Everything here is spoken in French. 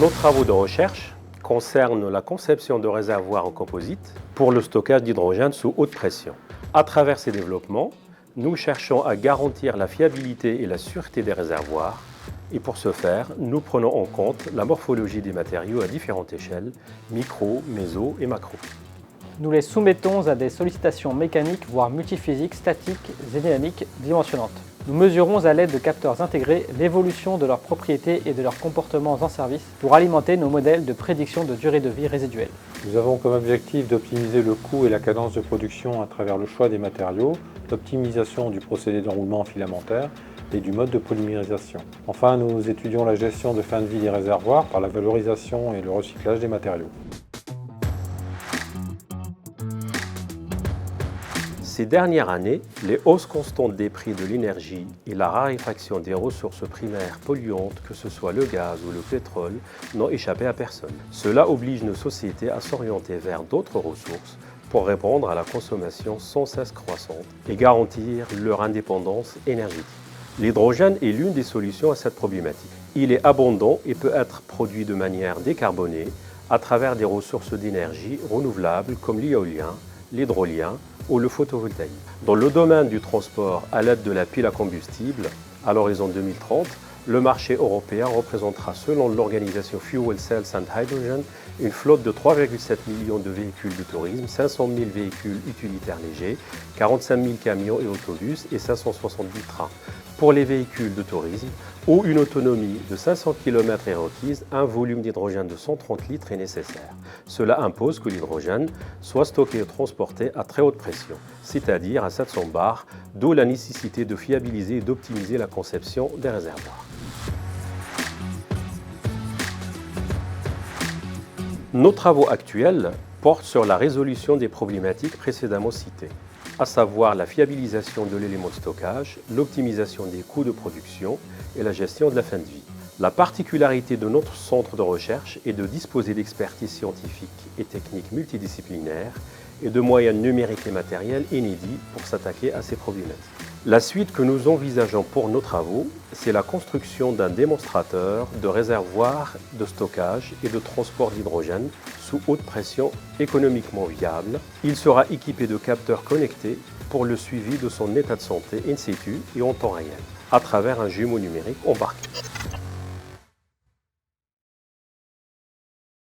Nos travaux de recherche concernent la conception de réservoirs en composite pour le stockage d'hydrogène sous haute pression. À travers ces développements, nous cherchons à garantir la fiabilité et la sûreté des réservoirs et pour ce faire, nous prenons en compte la morphologie des matériaux à différentes échelles, micro, méso et macro. Nous les soumettons à des sollicitations mécaniques, voire multiphysiques, statiques et dynamiques dimensionnantes. Nous mesurons à l'aide de capteurs intégrés l'évolution de leurs propriétés et de leurs comportements en service pour alimenter nos modèles de prédiction de durée de vie résiduelle. Nous avons comme objectif d'optimiser le coût et la cadence de production à travers le choix des matériaux, l'optimisation du procédé d'enroulement filamentaire et du mode de polymérisation. Enfin, nous étudions la gestion de fin de vie des réservoirs par la valorisation et le recyclage des matériaux. Ces dernières années, les hausses constantes des prix de l'énergie et la raréfaction des ressources primaires polluantes, que ce soit le gaz ou le pétrole, n'ont échappé à personne. Cela oblige nos sociétés à s'orienter vers d'autres ressources pour répondre à la consommation sans cesse croissante et garantir leur indépendance énergétique. L'hydrogène est l'une des solutions à cette problématique. Il est abondant et peut être produit de manière décarbonée à travers des ressources d'énergie renouvelables comme l'éolien, l'hydrolien ou le photovoltaïque. Dans le domaine du transport à l'aide de la pile à combustible, à l'horizon 2030, le marché européen représentera, selon l'organisation Fuel Cells and Hydrogen, une flotte de 3,7 millions de véhicules de tourisme, 500 000 véhicules utilitaires légers, 45 000 camions et autobus et 570 trains. Pour les véhicules de tourisme, où une autonomie de 500 km est requise, un volume d'hydrogène de 130 litres est nécessaire. Cela impose que l'hydrogène soit stocké et transporté à très haute pression, c'est-à-dire à 700 bars, d'où la nécessité de fiabiliser et d'optimiser la conception des réservoirs. Nos travaux actuels portent sur la résolution des problématiques précédemment citées, à savoir la fiabilisation de l'élément de stockage, l'optimisation des coûts de production et la gestion de la fin de vie. La particularité de notre centre de recherche est de disposer d'expertise scientifique et technique multidisciplinaires et de moyens numériques et matériels inédits pour s'attaquer à ces problématiques. La suite que nous envisageons pour nos travaux, c'est la construction d'un démonstrateur de réservoirs de stockage et de transport d'hydrogène sous haute pression économiquement viable. Il sera équipé de capteurs connectés pour le suivi de son état de santé in situ et en temps réel, à travers un jumeau numérique embarqué.